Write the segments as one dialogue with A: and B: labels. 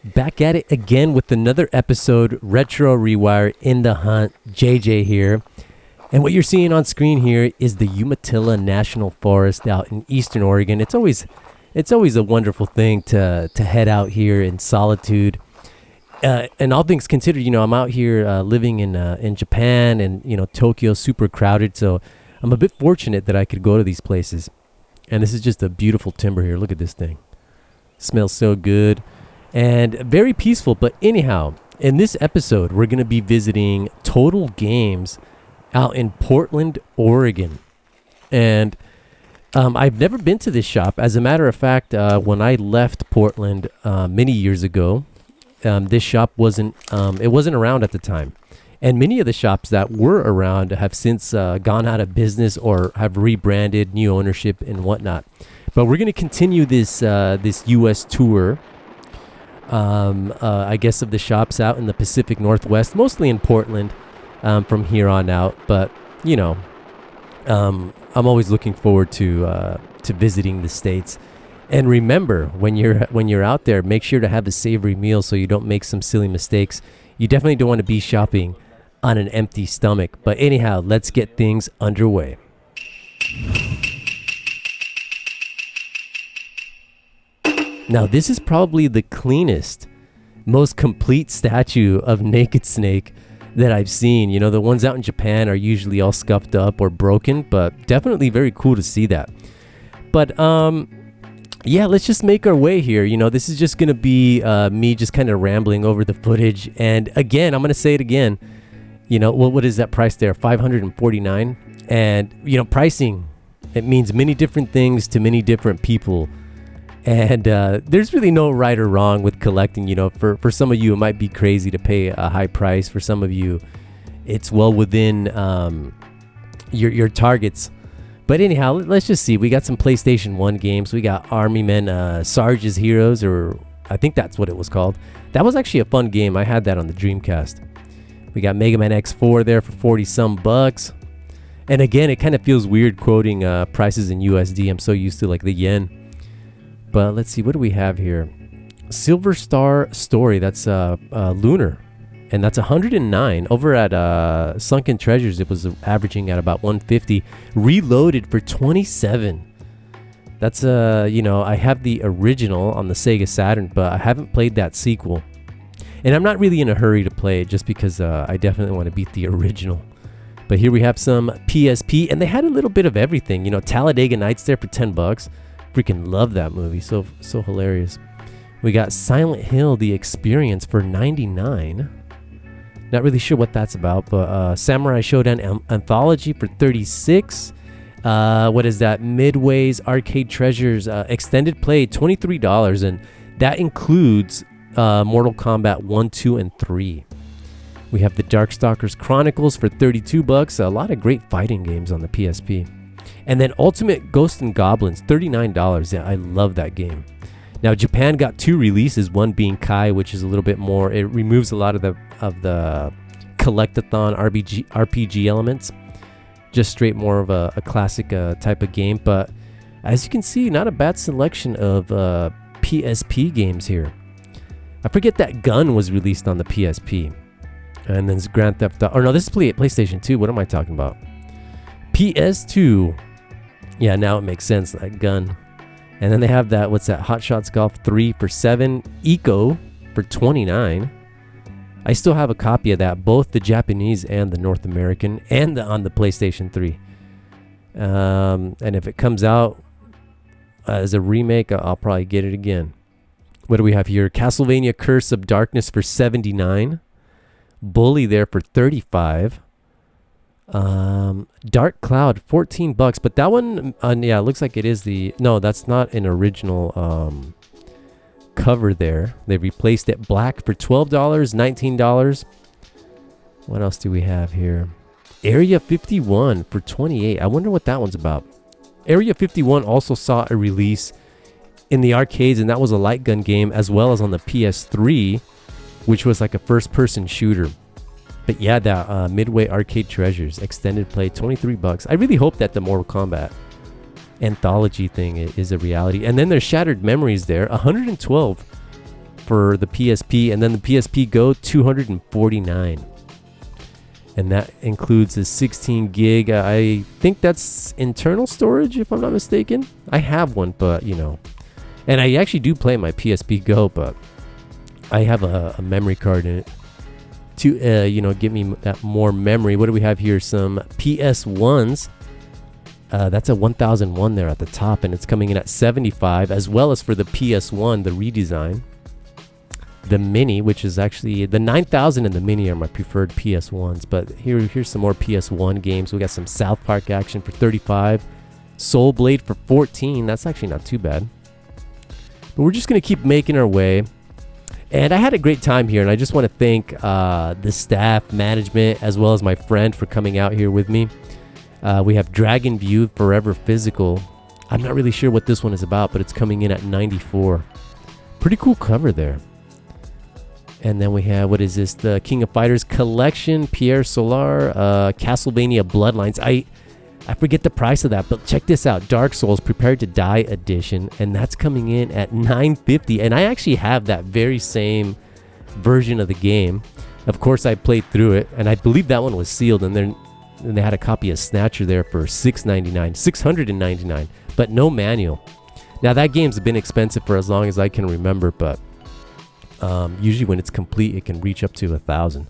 A: Back at it again with another episode, Retro Rewire in the Hunt. JJ here. And what you're seeing on screen here is the Umatilla National Forest out in Eastern Oregon. It's always a wonderful thing to head out here in solitude. And all things considered, I'm out here living in Japan, and Tokyo's super crowded, so I'm a bit fortunate that I could go to these places. And this is just a beautiful timber here. Look at this thing. Smells so good. And very peaceful. But anyhow, in this episode, we're going to be visiting TOTL Games out in Portland, Oregon. And I've never been to this shop. As a matter of fact, when I left Portland many years ago, this shop wasn't around at the time. And many of the shops that were around have since gone out of business or have rebranded, new ownership and whatnot. But we're going to continue this U.S. tour. I guess of the shops out in the Pacific Northwest, mostly in Portland, from here on out. But I'm always looking forward to visiting the States. And remember, when you're out there, make sure to have a savory meal so you don't make some silly mistakes. You definitely don't want to be shopping on an empty stomach. But anyhow, let's get things underway. Now, this is probably the cleanest, most complete statue of Naked Snake that I've seen. The ones out in Japan are usually all scuffed up or broken, but definitely very cool to see that. But, yeah, let's just make our way here. This is just going to be me just kind of rambling over the footage. And again, I'm going to say it again. What is that price there? $549. And, pricing, it means many different things to many different people. And there's really no right or wrong with collecting. For some of you, it might be crazy to pay a high price. For some of you, it's well within your targets. But anyhow, let's just see. We got some PlayStation 1 games. We got Army Men, Sarge's Heroes, or I think that's what it was called. That was actually a fun game. I had that on the Dreamcast. We got Mega Man X4 there for 40 some bucks. And again, it kind of feels weird quoting prices in USD. I'm so used to like the yen. But let's see, what do we have here? Silver Star Story, that's Lunar. And that's 109. Over at Sunken Treasures, it was averaging at about 150. Reloaded for 27. That's, I have the original on the Sega Saturn, but I haven't played that sequel. And I'm not really in a hurry to play it just because I definitely want to beat the original. But here we have some PSP, and they had a little bit of everything. Talladega Nights there for 10 bucks. Freaking love that movie. So hilarious. We got Silent Hill, The Experience for 99. Not really sure what that's about, but Samurai Shodown Anthology for 36. What is that? Midway's Arcade Treasures Extended Play, $23. And that includes Mortal Kombat 1, 2, and 3. We have the Darkstalkers Chronicles for 32 bucks. A lot of great fighting games on the PSP. And then Ultimate Ghosts and Goblins, $39. Yeah, I love that game. Now, Japan got two releases, one being Kai, which is a little bit more, it removes a lot of the collectathon RPG elements. Just straight more of a classic type of game. But as you can see, not a bad selection of PSP games here. I forget that Gun was released on the PSP. And then Grand Theft Auto. Oh, no, this is PlayStation 2. What am I talking about? PS2. Yeah, now it makes sense, that Gun. And then they have that, what's that? Hot Shots Golf 3 for 7. Eco for 29. I still have a copy of that, both the Japanese and the North American, and on the PlayStation 3. And if it comes out as a remake, I'll probably get it again. What do we have here? Castlevania Curse of Darkness for 79. Bully there for 35. Dark Cloud, 14 bucks, but that one, yeah, it looks like it is no, that's not an original cover there. They replaced it black for $12, $19. What else do we have here? Area 51 for 28. I wonder what that one's about. Area 51 also saw a release in the arcades, and that was a light gun game, as well as on the PS3, which was like a first-person shooter. But yeah, that Midway Arcade Treasures extended play, 23 bucks. I really hope that the Mortal Kombat anthology thing is a reality. And then there's Shattered Memories there, 112 for the PSP, and then the PSP Go $249, and that includes a 16 gig. I think that's internal storage, if I'm not mistaken. I have one, but and I actually do play my PSP Go, but I have a memory card in it to give me that more memory. What do we have here? Some PS1s. That's a 1001 there at the top, and it's coming in at $75, as well as for the PS1, the redesign. The Mini, which is actually the 9000 and the Mini are my preferred PS1s, but here's some more PS1 games. We got some South Park action for $35, Soul Blade for $14. That's actually not too bad. But we're just going to keep making our way. And I had a great time here, and I just want to thank the staff, management, as well as my friend for coming out here with me. We have Dragon View Forever Physical. I'm not really sure what this one is about, but it's coming in at $94. Pretty cool cover there. And then we have, what is this? The King of Fighters Collection, Pierre Solar, Castlevania Bloodlines. I forget the price of that, but check this out. Dark Souls Prepared to Die Edition, and that's coming in at $9.50. And I actually have that very same version of the game. Of course, I played through it, and I believe that one was sealed, and they had a copy of Snatcher there for $699, but no manual. Now, that game's been expensive for as long as I can remember, but usually when it's complete, it can reach up to $1,000.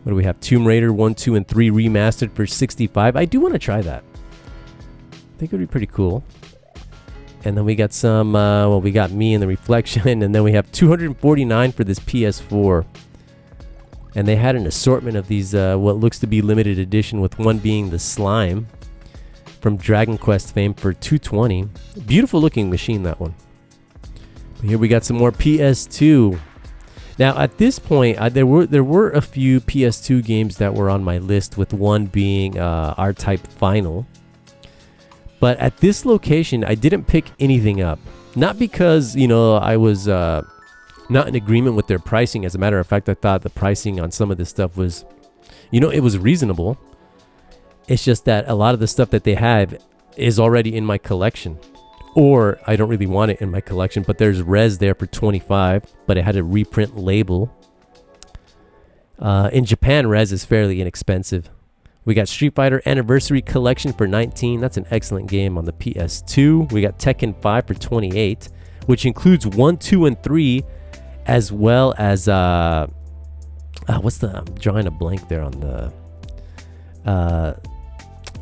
A: What do we have? Tomb Raider 1, 2, and 3 remastered for $65. I do want to try that. I think it would be pretty cool. And then we got some, we got Me in the Reflection, and then we have $249 for this PS4. And they had an assortment of these, what looks to be limited edition, with one being the Slime from Dragon Quest fame for $220. Beautiful looking machine, that one. But here we got some more PS2. Now, at this point, there were a few PS2 games that were on my list, with one being R-Type Final. But at this location, I didn't pick anything up. Not because, I was not in agreement with their pricing. As a matter of fact, I thought the pricing on some of this stuff was, it was reasonable. It's just that a lot of the stuff that they have is already in my collection. Or I don't really want it in my collection, but there's Res there for $25, but it had a reprint label. In Japan, Res is fairly inexpensive. We got Street Fighter Anniversary Collection for $19. That's an excellent game on the PS2. We got Tekken 5 for $28, which includes 1, 2, and 3, as well as I'm drawing a blank there on the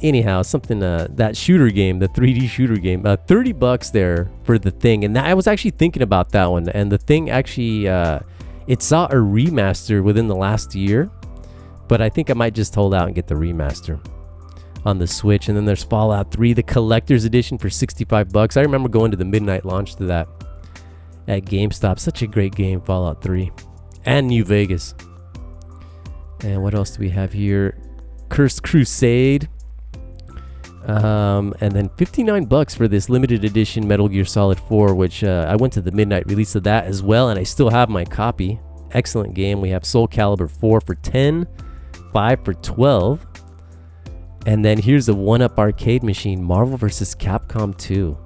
A: anyhow, something that shooter game, the 3D shooter game, $30 there for The Thing. And I was actually thinking about that one, and The Thing actually it saw a remaster within the last year, but I think I might just hold out and get the remaster on the Switch. And then there's Fallout 3, the collector's edition, for $65. I remember going to the midnight launch to that at GameStop. Such a great game, Fallout 3, and New Vegas. And what else do we have here? Cursed Crusade. And then $59 for this limited edition Metal Gear Solid 4, which I went to the midnight release of that as well, and I still have my copy. Excellent game. We have Soul Calibur 4 for $10, 5 for $12. And then here's a 1-up arcade machine, Marvel vs. Capcom 2.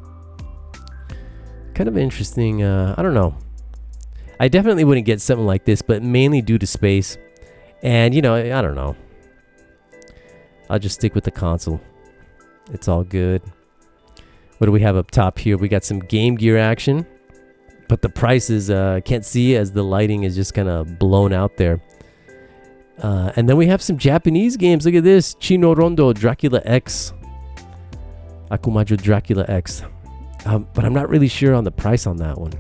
A: Kind of interesting. I don't know. I definitely wouldn't get something like this, but mainly due to space. And, I don't know. I'll just stick with the console. It's all good. What do we have up top here? We got some Game Gear action, but the prices can't see as the lighting is just kind of blown out there. And then we have some Japanese games. Look at this. Chino Rondo Dracula X. Akumajo Dracula X. But I'm not really sure on the price on that one.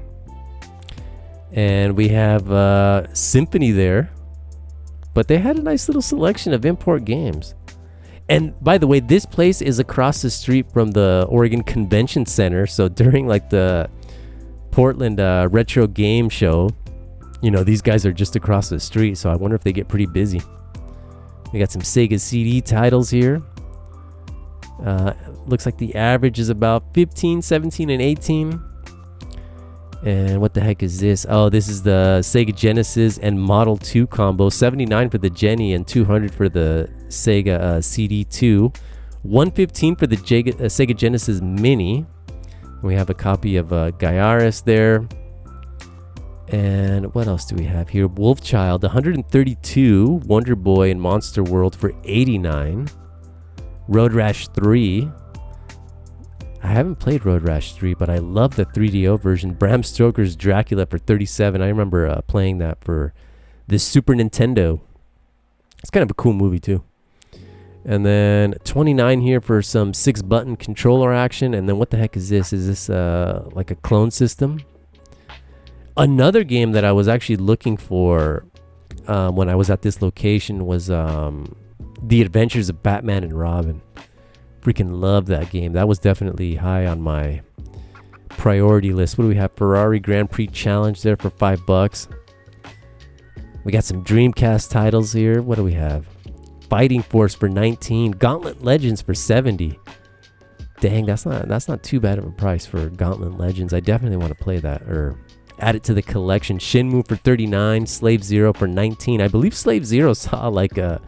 A: And we have Symphony there. But they had a nice little selection of import games. And by the way, this place is across the street from the Oregon Convention Center. So during like the Portland Retro Game Show, these guys are just across the street. So I wonder if they get pretty busy. We got some Sega CD titles here. Looks like the average is about 15, 17, and 18. And what the heck is this? Oh, this is the Sega Genesis and Model 2 combo. $79 for the Jenny and $200 for the Sega CD2. $115 for the Sega Genesis Mini. We have a copy of Gaiaris there. And what else do we have here? Wolfchild, 132. Wonder Boy and Monster World for 89. Road Rash 3. I haven't played Road Rash 3, but I love the 3DO version. Bram Stoker's Dracula for 37. I remember playing that for the Super Nintendo. It's kind of a cool movie too. And then 29 here for some 6-button controller action. And then what the heck is this? Is this like a clone system? Another game that I was actually looking for when I was at this location was The Adventures of Batman and Robin. Freaking love that game. That was definitely high on my priority list. What do we have? Ferrari Grand Prix Challenge there for $5. We got some Dreamcast titles here. What do we have? Fighting Force for 19. Gauntlet Legends for 70. Dang, that's not too bad of a price for Gauntlet Legends. I definitely want to play that or add it to the collection. Shenmue for 39. Slave Zero for 19. I believe Slave Zero saw like a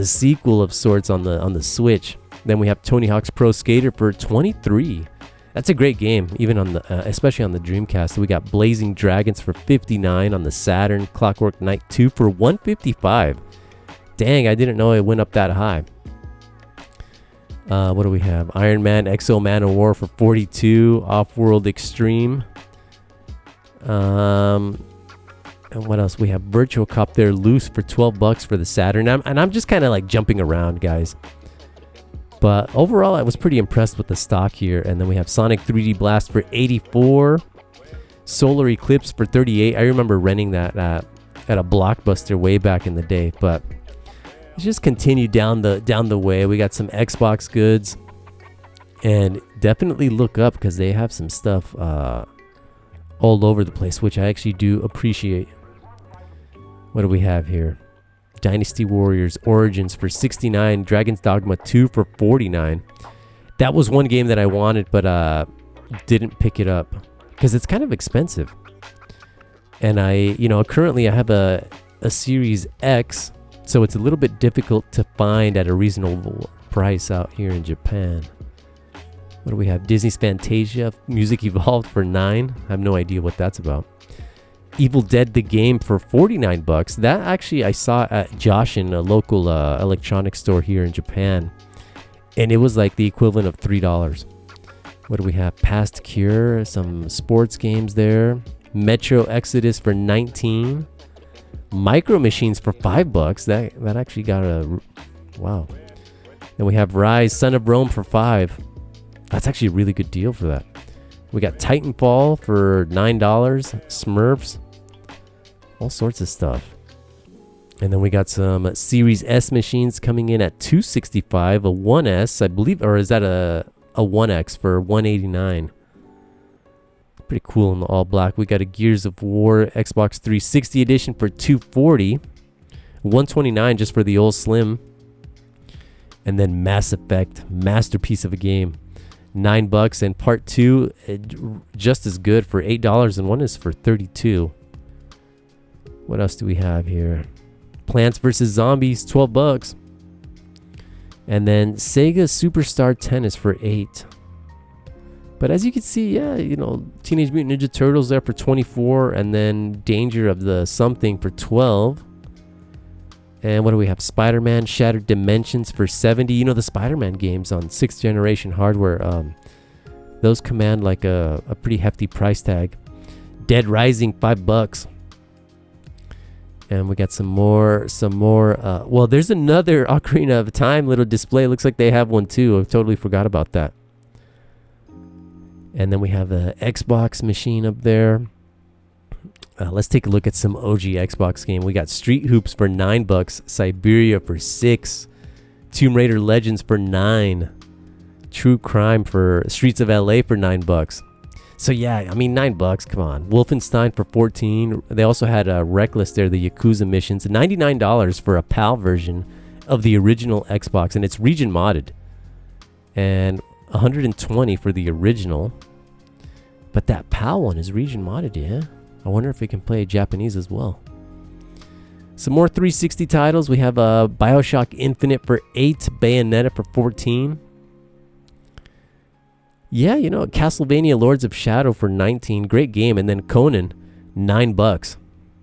A: sequel of sorts on the Switch. Then we have Tony Hawk's Pro Skater for 23. That's a great game, even on the especially on the Dreamcast. So we got Blazing Dragons for 59 on the Saturn. Clockwork Knight 2 for 155. Dang, I didn't know it went up that high. What do we have? Iron Man Exo Man of War for 42. Off-World Extreme. And what else? We have Virtual Cop there, Loose for $12 for the Saturn. I'm just kind of like jumping around, guys. But overall, I was pretty impressed with the stock here. And then we have Sonic 3D Blast for 84. Solar Eclipse for 38. I remember renting that at a Blockbuster way back in the day. But let's just continue down the way. We got some Xbox goods. And definitely look up because they have some stuff all over the place, which I actually do appreciate. What do we have here? Dynasty Warriors Origins for 69. Dragon's Dogma 2 for 49. That was one game that I wanted, but didn't pick it up because it's kind of expensive. And currently I have a Series X, so it's a little bit difficult to find at a reasonable price out here in Japan. What do we have? Disney's Fantasia Music Evolved for 9. I have no idea what that's about. Evil Dead the Game for $49. That actually I saw at Joshin, a local electronics store here in Japan, and it was like the equivalent of $3. What do we have? Past Cure, some sports games there. Metro Exodus for 19. Micro Machines for $5. That actually got a wow. Then we have Rise Son of Rome for 5. That's actually a really good deal for that. We got Titanfall for $9, Smurfs, all sorts of stuff. And then we got some Series S machines coming in at $265, a 1S, I believe, or is that a 1X for $189? Pretty cool in the all black. We got a Gears of War Xbox 360 edition for $240, $129 just for the old Slim. And then Mass Effect, masterpiece of a game. $9, and part 2 just as good for $8, and one is for $32. What else do we have here? Plants vs. Zombies, $12. And then Sega Superstar Tennis for $8. But as you can see, yeah, Teenage Mutant Ninja Turtles there for $24, and then Danger of the Something for $12. And what do we have? Spider-Man Shattered Dimensions for $70. The Spider-Man games on 6th generation hardware, those command like a pretty hefty price tag. Dead Rising, $5. And we got some more. Well, there's another Ocarina of Time little display. Looks like they have one too. I totally forgot about that. And then we have the Xbox machine up there. Let's take a look at some OG Xbox game. We got Street Hoops for $9, Siberia for $6, Tomb Raider Legends for $9, True Crime for Streets of LA for $9. So yeah, I mean $9. Come on, Wolfenstein for $14. They also had Reckless there, the Yakuza missions. $99 for a PAL version of the original Xbox, and it's region modded. And $120 for the original. But that PAL one is region modded, yeah. I wonder if we can play Japanese as well. Some more 360 titles. We have Bioshock Infinite for $8, Bayonetta for $14. Yeah, Castlevania Lords of Shadow for $19. Great game. And then Conan $9.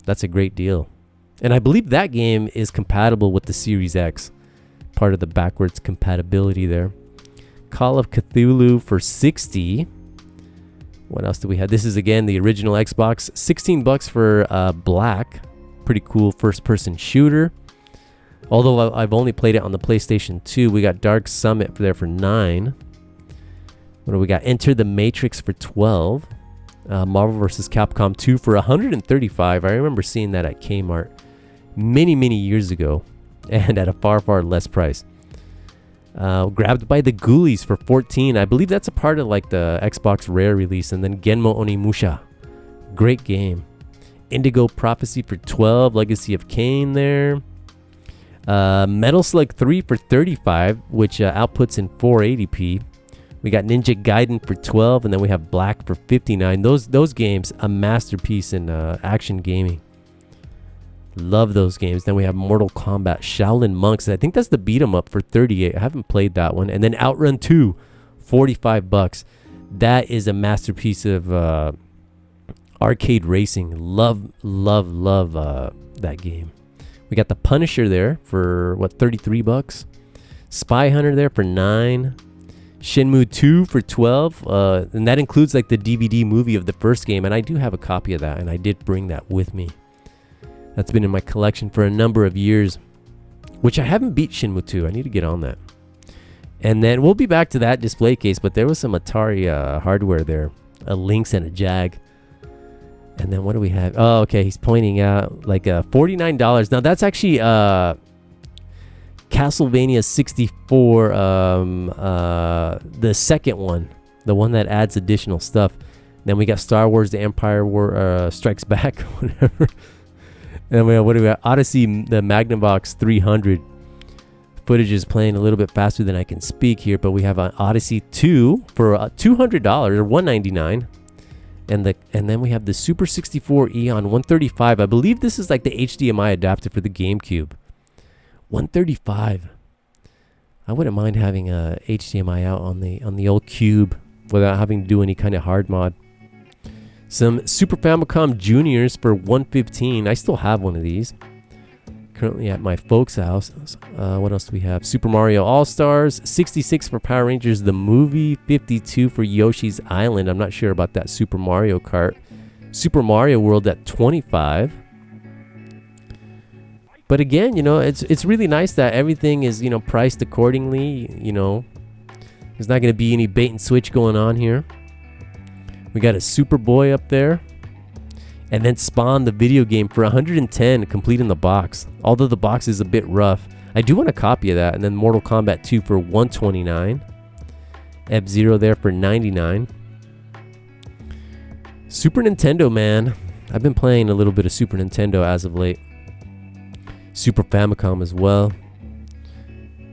A: That's a great deal. And I believe that game is compatible with the Series X. Part of the backwards compatibility there. Call of Cthulhu for $60. What else do we have? This is again the original Xbox. $16 for Black. Pretty cool first-person shooter. Although I've only played it on the PlayStation 2. We got Dark Summit there for $9. What do we got? Enter the Matrix for $12. Marvel vs. Capcom 2 for $135. I remember seeing that at Kmart many years ago, and at a far less price. Grabbed by the Ghoulies for $14. I believe that's a part of like the Xbox Rare release. And then Genmo Onimusha, great game. Indigo Prophecy for $12. Legacy of Kain there. Metal Slug 3 for $35, which outputs in 480p. We got Ninja Gaiden for $12, and then we have Black for $59. Those games, a masterpiece in action gaming. Love those games. Then we have Mortal Kombat Shaolin Monks. I think that's the beat 'em up for $38. I haven't played that one. And then Outrun 2, $45. That is a masterpiece of arcade racing. Love that game. We got the Punisher there for $33. Spy Hunter there for $9. Shenmue 2 for $12. And that includes like the DVD movie of the first game. And I do have a copy of that, and I did bring that with me. That's been in my collection for a number of years, which I haven't beat Shenmue 2. I need to get on that. And then we'll be back to that display case, but there was some Atari hardware there, a Lynx and a Jag. And then what do we have? Oh, okay. He's pointing out like $49. Now that's actually Castlevania 64, the second one, the one that adds additional stuff. Then we got Star Wars: The Empire Strikes Back, whatever. And we have, what do we got? Odyssey, the Magnavox 300. Footage is playing a little bit faster than I can speak here, but we have an Odyssey 2 for $200 or $199. And then we have the Super 64 Eon $135. I believe this is like the HDMI adapter for the GameCube. $135. I wouldn't mind having a HDMI out on the old Cube without having to do any kind of hard mod. Some Super Famicom Juniors for $115. I still have one of these. Currently at my folks' house. What else do we have? Super Mario All-Stars. $66 for Power Rangers the movie. $52 for Yoshi's Island. I'm not sure about that Super Mario Kart. Super Mario World at $25. But again, it's really nice that everything is, priced accordingly. There's not going to be any bait and switch going on here. We got a Superboy up there. And then Spawn, the video game, for $110, complete in the box. Although the box is a bit rough. I do want a copy of that. And then Mortal Kombat 2 for $129. F-Zero there for $99. Super Nintendo, man. I've been playing a little bit of Super Nintendo as of late. Super Famicom as well.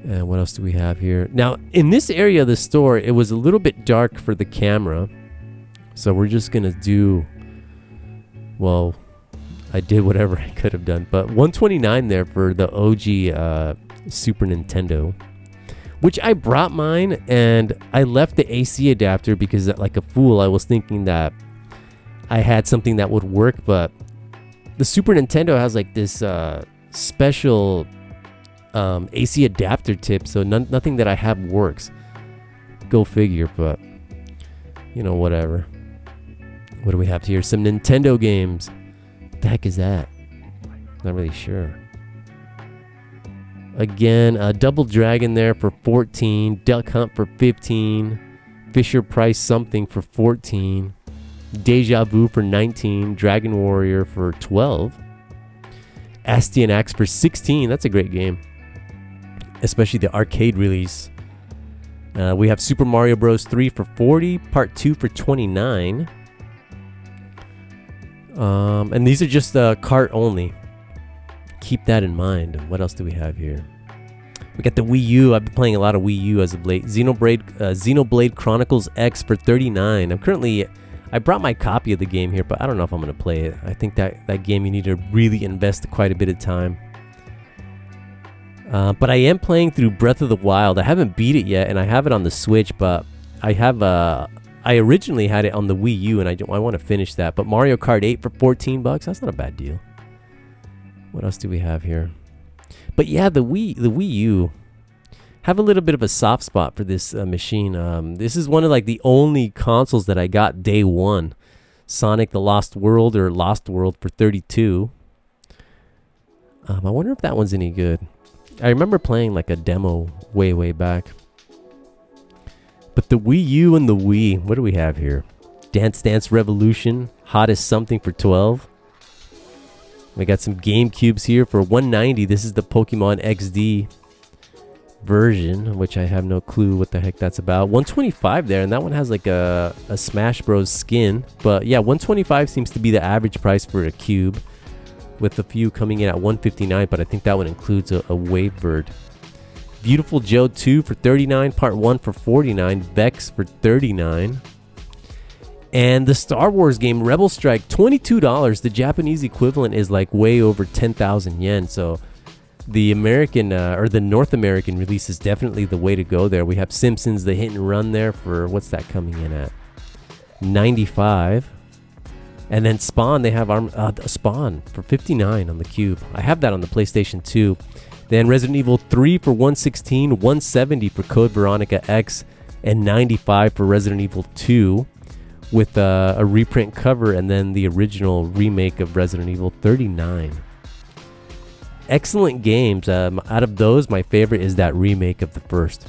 A: And what else do we have here? Now, in this area of the store, it was a little bit dark for the camera. So we're just going to do... Well, I did whatever I could have done. But $129 there for the OG Super Nintendo. Which I brought mine, and I left the AC adapter because, like a fool, I was thinking that I had something that would work. But the Super Nintendo has like this special AC adapter tip. So nothing that I have works. Go figure, but, whatever. What do we have here? Some Nintendo games. What the heck is that? Not really sure. Again, a Double Dragon there for $14. Duck Hunt for $15. Fisher Price Something for $14. Deja Vu for $19. Dragon Warrior for $12. Astian Axe for $16. That's a great game. Especially the arcade release. We have Super Mario Bros. 3 for $40. Part 2 for $29. And these are just cart only. Keep that in mind. What else do we have here? We got the Wii U. I've been playing a lot of Wii U as of late. Xenoblade Chronicles X for $39. I brought my copy of the game here, but I don't know if I'm going to play it. I think that game you need to really invest quite a bit of time. But I am playing through Breath of the Wild. I haven't beat it yet, and I have it on the Switch, but I I originally had it on the Wii U, and I want to finish that. But Mario Kart 8 for $14, that's not a bad deal. What else do we have here? But yeah, the Wii U, have a little bit of a soft spot for this machine. This is one of like the only consoles that I got day one. Sonic the Lost World or Lost World for $32. I wonder if that one's any good. I remember playing like a demo way back. But the Wii U and the Wii, what do we have here? Dance Dance Revolution, Hottest Something for $12. We got some GameCubes here for $190. This is the Pokemon XD version, which I have no clue what the heck that's about. $125 there, and that one has like a Smash Bros skin. But yeah, $125 seems to be the average price for a cube, with a few coming in at $159, but I think that one includes a Wavebird. Beautiful Joe 2 for $39, Part 1 for $49, Vex for $39. And the Star Wars game Rebel Strike, $22. The Japanese equivalent is like way over 10,000 yen. So the American or the North American release is definitely the way to go there. We have Simpsons, the hit and run there for, what's that coming in at? $95. And then Spawn, they have Spawn for $59 on the Cube. I have that on the PlayStation 2. Then Resident Evil 3 for $116, $170 for Code Veronica X, and $95 for Resident Evil 2 with a reprint cover, and then the original remake of Resident Evil, $39. Excellent games. Out of those, my favorite is that remake of the first.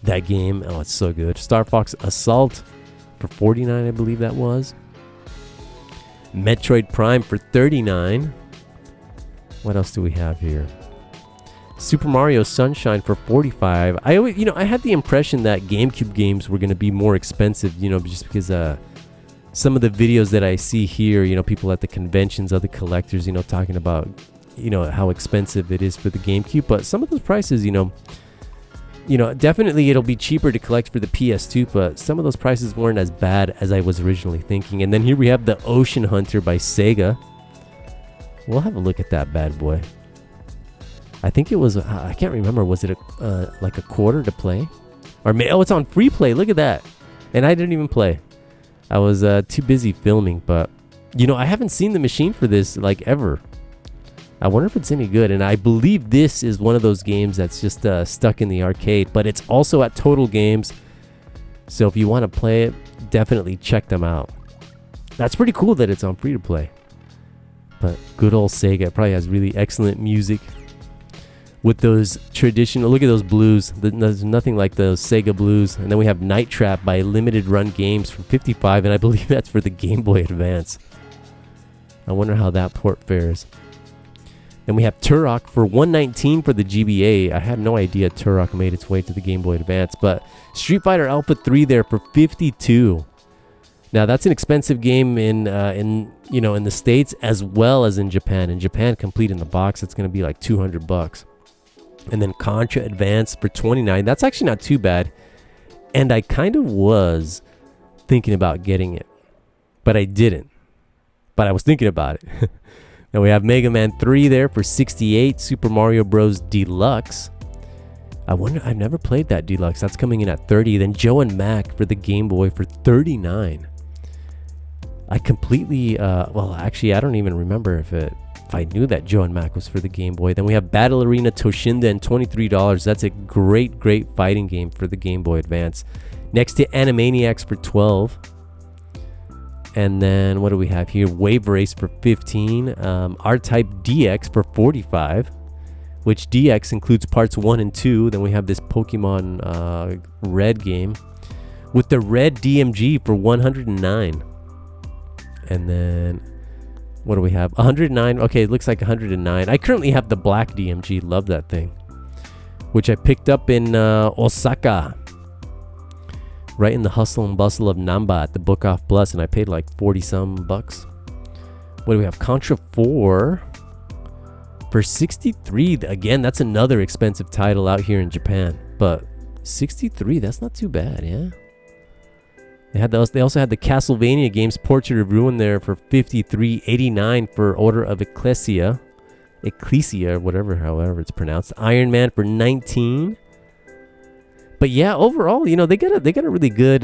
A: That game, oh, it's so good. Star Fox Assault for $49, I believe that was. Metroid Prime for $39. What else do we have here? Super Mario Sunshine for $45. I had the impression that GameCube games were going to be more expensive, just because some of the videos that I see here, people at the conventions, other collectors, talking about, how expensive it is for the GameCube. But some of those prices, definitely it'll be cheaper to collect for the PS2, but some of those prices weren't as bad as I was originally thinking. And then here we have the Ocean Hunter by Sega. We'll have a look at that bad boy. I think it was, I can't remember, was it like a quarter to play? It's on free play, look at that. And I didn't even play. I was too busy filming, but, I haven't seen the machine for this, like, ever. I wonder if it's any good, and I believe this is one of those games that's just stuck in the arcade, but it's also at Total Games, so if you want to play it, definitely check them out. That's pretty cool that it's on free to play. But good old Sega, it probably has really excellent music. With those traditional, look at those blues. There's nothing like those Sega blues. And then we have Night Trap by Limited Run Games for $55, and I believe that's for the Game Boy Advance. I wonder how that port fares. Then we have Turok for $119 for the GBA. I had no idea Turok made its way to the Game Boy Advance, but Street Fighter Alpha 3 there for $52. Now that's an expensive game in the States as well as in Japan. In Japan, complete in the box, it's going to be like $200. And then Contra Advance for $29. That's actually not too bad. And I kind of was thinking about getting it, but I didn't. But I was thinking about it. Now we have Mega Man 3 there for $68. Super Mario Bros. Deluxe. I've never played that Deluxe. That's coming in at $30. Then Joe and Mac for the Game Boy for $39. I completely, actually, I don't even remember if I knew that Joe and Mac was for the Game Boy. Then we have Battle Arena Toshinda and $23. That's a great fighting game for the Game Boy Advance. Next to Animaniacs for $12. And then what do we have here? Wave Race for $15. R-Type DX for $45, which DX includes parts 1 and 2. Then we have this Pokemon Red game with the Red DMG for $109. And then what do we have? 109. Okay, it looks like 109. I currently have the black DMG. Love that thing, which I picked up in Osaka, right in the hustle and bustle of Namba at the Book Off Plus, and I paid like 40 some bucks. What do we have? Contra 4 for $63. Again, that's another expensive title out here in Japan, but $63, that's not too bad. Yeah. They also had the Castlevania games Portrait of Ruin there for $53.89 for Order of Ecclesia, however it's pronounced. Iron Man for $19. But yeah, overall, they got a really good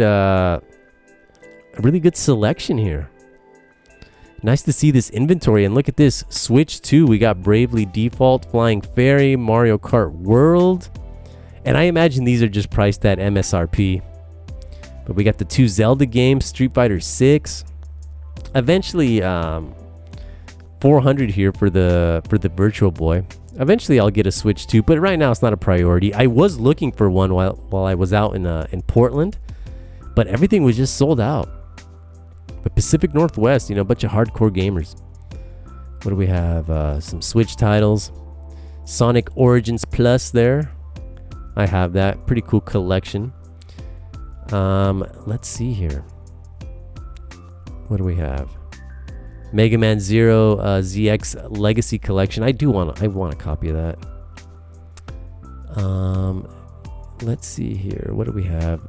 A: a really good selection here. Nice to see this inventory. And look at this. Switch 2. We got Bravely Default, Flying Fairy, Mario Kart World. And I imagine these are just priced at MSRP. But we got the 2 Zelda games, Street Fighter 6. Eventually, 400 here for the Virtual Boy. Eventually, I'll get a Switch 2, but right now it's not a priority. I was looking for one while I was out in Portland, but everything was just sold out. But Pacific Northwest, a bunch of hardcore gamers. What do we have? Some Switch titles. Sonic Origins Plus there. I have that. Pretty cool collection. Let's see here. What do we have? Mega Man Zero ZX Legacy Collection. I want a copy of that. Let's see here. What do we have?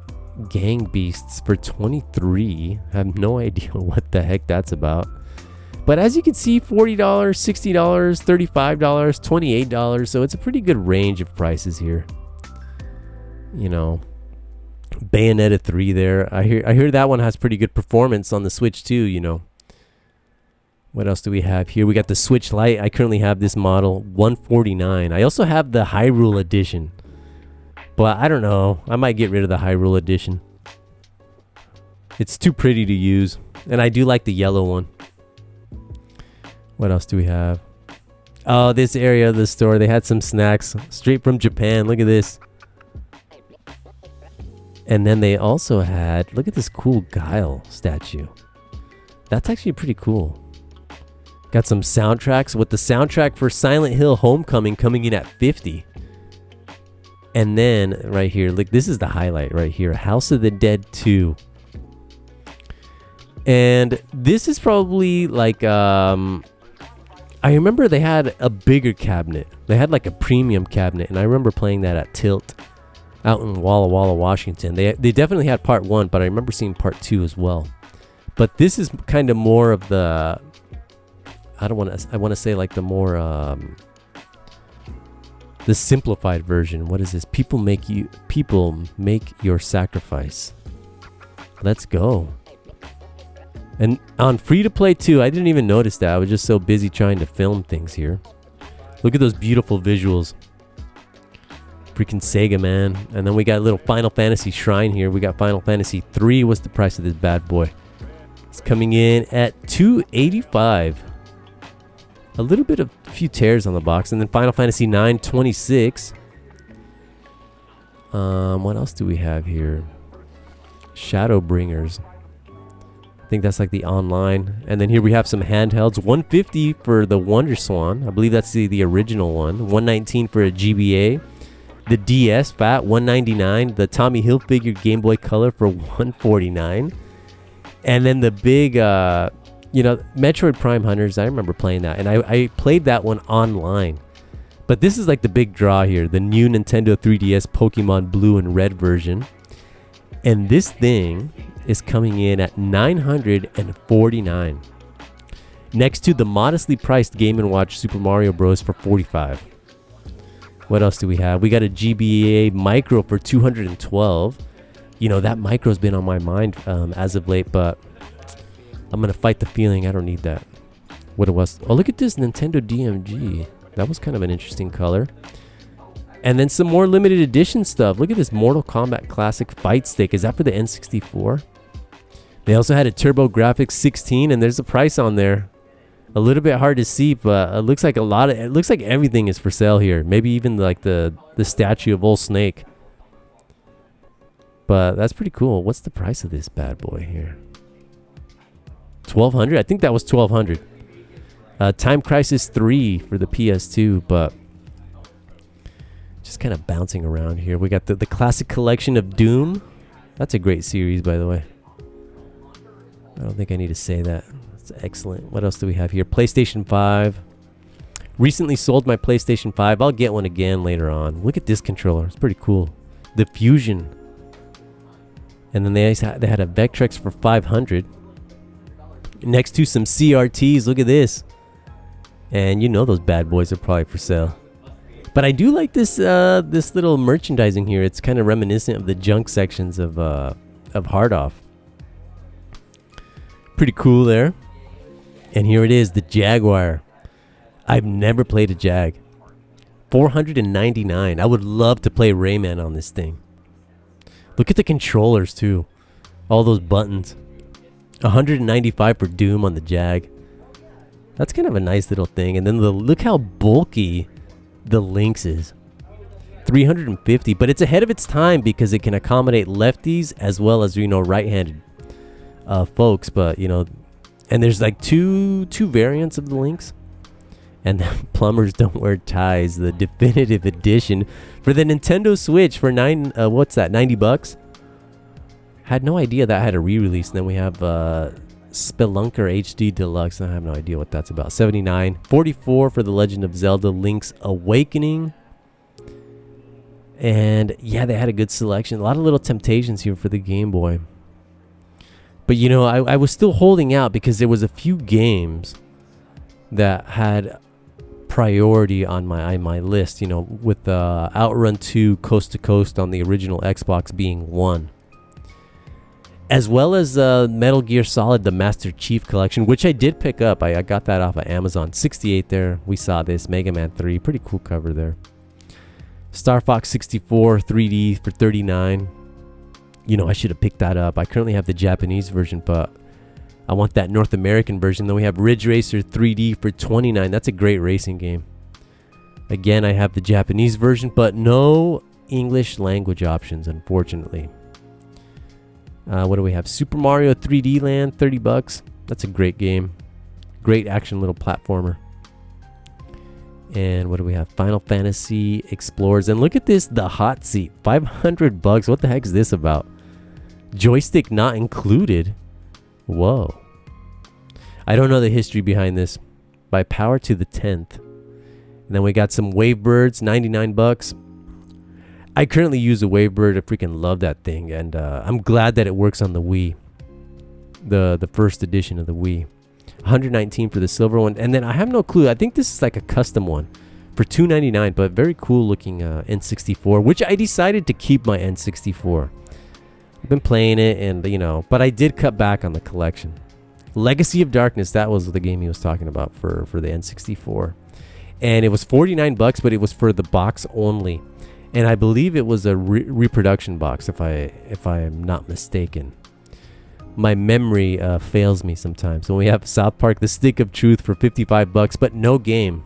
A: Gang Beasts for $23. I have no idea what the heck that's about. But as you can see, $40, $60, $35, $28. So it's a pretty good range of prices here. Bayonetta 3 there. I hear that one has pretty good performance on the Switch too, What else do we have here? We got the Switch Lite. I currently have this model, $149. I also have the Hyrule Edition. But I don't know. I might get rid of the Hyrule Edition. It's too pretty to use. And I do like the yellow one. What else do we have? Oh, this area of the store. They had some snacks straight from Japan. Look at this. And then they also had... Look at this cool Guile statue. That's actually pretty cool. Got some soundtracks. With the soundtrack for Silent Hill Homecoming coming in at $50. And then right here, look, this is the highlight right here. House of the Dead 2. And this is probably like, I remember they had a bigger cabinet. They had like a premium cabinet. And I remember playing that at Tilt out in Walla Walla, Washington. They definitely had part 1, but I remember seeing part 2 as well. But this is kind of more of the, I want to say like the more, the simplified version. What is this? People make your sacrifice. Let's go. And on free to play too, I didn't even notice that. I was just so busy trying to film things here. Look at those beautiful visuals. Freaking Sega, man. And then we got a little Final Fantasy shrine here. We got Final Fantasy 3. What's the price of this bad boy? It's coming in at $285. A little bit of a few tears on the box. And then Final Fantasy 9, $26. What else do we have here? Shadowbringers. I think that's like the online. And then here we have some handhelds. $150 for the Wonder Swan. I believe that's the original one. $119 for a GBA. The DS Fat, $199. The Tommy Hilfiger Game Boy Color for $149. And then the big, Metroid Prime Hunters. I remember playing that. And I played that one online. But this is like the big draw here. The new Nintendo 3DS Pokemon Blue and Red version. And this thing is coming in at $949. Next to the modestly priced Game & Watch Super Mario Bros. For $45. What else do we have? We got a GBA Micro for $212. That Micro's been on my mind as of late, but I'm going to fight the feeling I don't need that. What it was. Oh, look at this Nintendo DMG. That was kind of an interesting color. And then some more limited edition stuff. Look at this Mortal Kombat Classic Fight Stick. Is that for the N64? They also had a TurboGrafx 16, and there's a price on there. A little bit hard to see, but it looks like it looks like everything is for sale here. Maybe even like the statue of Old Snake. But that's pretty cool. What's the price of this bad boy here? $1,200? I think that was $1,200. Time Crisis 3 for the PS2, but just kind of bouncing around here. We got the classic collection of Doom. That's a great series, by the way. I don't think I need to say that. It's excellent. What else do we have here? PlayStation 5. Recently sold my PlayStation 5. I'll get one again later on. Look at this controller. It's pretty cool. The Fusion. And then they had a Vectrex for $500. Next to some CRTs. Look at this. And those bad boys are probably for sale. But I do like this little merchandising here. It's kind of reminiscent of the junk sections of Hard Off. Pretty cool there. And here it is, the Jaguar. I've never played a Jag. $499. I would love to play Rayman on this thing. Look at the controllers too. All those buttons. $195 for Doom on the Jag. That's kind of a nice little thing. And then look how bulky the Lynx is. $350, but it's ahead of its time because it can accommodate lefties as well as, you know, right-handed folks. But, you know, and there's like two variants of the Lynx. And then Plumbers Don't Wear Ties, the definitive edition for the Nintendo Switch for $90. Had no idea that had a re-release. And then we have Spelunker HD Deluxe. I have no idea what that's about. $79. $44 for The Legend of Zelda Link's Awakening. And yeah, they had a good selection. A lot of little temptations here for the Game Boy. But you know, I was still holding out because there was a few games that had priority on my list. You know, with Outrun 2 Coast to Coast on the original Xbox being one. As well as Metal Gear Solid, the Master Chief Collection, which I did pick up. I got that off of Amazon. $68 there. We saw this. Mega Man 3. Pretty cool cover there. Star Fox 64 3D for $39. You know, I should have picked that up. I currently have the Japanese version, but I want that North American version. Then we have Ridge Racer 3D for $29. That's a great racing game. Again, I have the Japanese version, but no English language options, unfortunately. What do we have? Super Mario 3D Land, $30. That's a great game. Great action little platformer. And what do we have? Final Fantasy Explorers. And look at this, the hot seat. $500. What the heck is this about? Joystick not included. Whoa. I don't know the history behind this. By Power to the 10th. And then we got some Wavebirds, $99. I currently use a Wavebird. I freaking love that thing. And I'm glad that it works on the Wii. The first edition of the Wii. $119 for the silver one. And then I have no clue. I think this is like a custom one for $299. But very cool looking N64. Which I decided to keep my N64. I've been playing it and, you know. But I did cut back on the collection. Legacy of Darkness. That was the game he was talking about for the N64. And it was $49. But it was for the box only. And I believe it was a reproduction box, if I am not mistaken. My memory fails me sometimes. So we have South Park: The Stick of Truth for $55, but no game.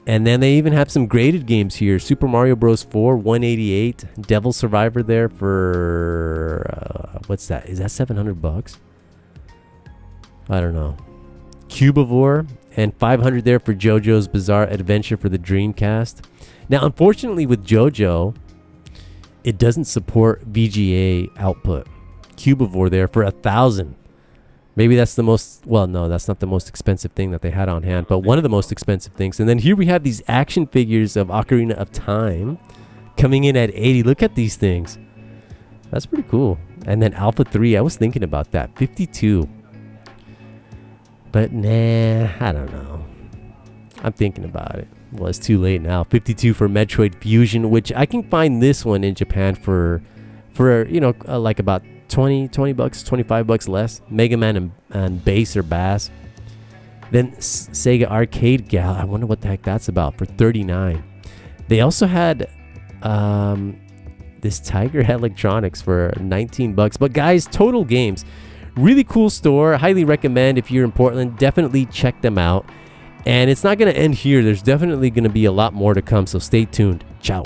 A: And then they even have some graded games here. Super Mario Bros. 4, $188. Devil Survivor there for what's that? Is that $700? I don't know. Cubivore and $500 there for JoJo's Bizarre Adventure for the Dreamcast. Now, unfortunately, with JoJo, it doesn't support VGA output. Cubivore there for $1,000. Maybe that's the most, well, no, that's not the most expensive thing that they had on hand, but one of the most expensive things. And then here we have these action figures of Ocarina of Time coming in at $80. Look at these things. That's pretty cool. And then Alpha 3, I was thinking about that, $52. But nah, I don't know. I'm thinking about it. Well, it's too late now. $52 for Metroid Fusion, which I can find this one in Japan for you know, like about $20, $25 less. Mega Man and Bass or Bass. Then Sega Arcade Gal. I wonder what the heck that's about for $39. They also had this Tiger Electronics for $19. But guys, Total Games, really cool store. Highly recommend if you're in Portland. Definitely check them out. And it's not going to end here. There's definitely going to be a lot more to come. So stay tuned. Ciao.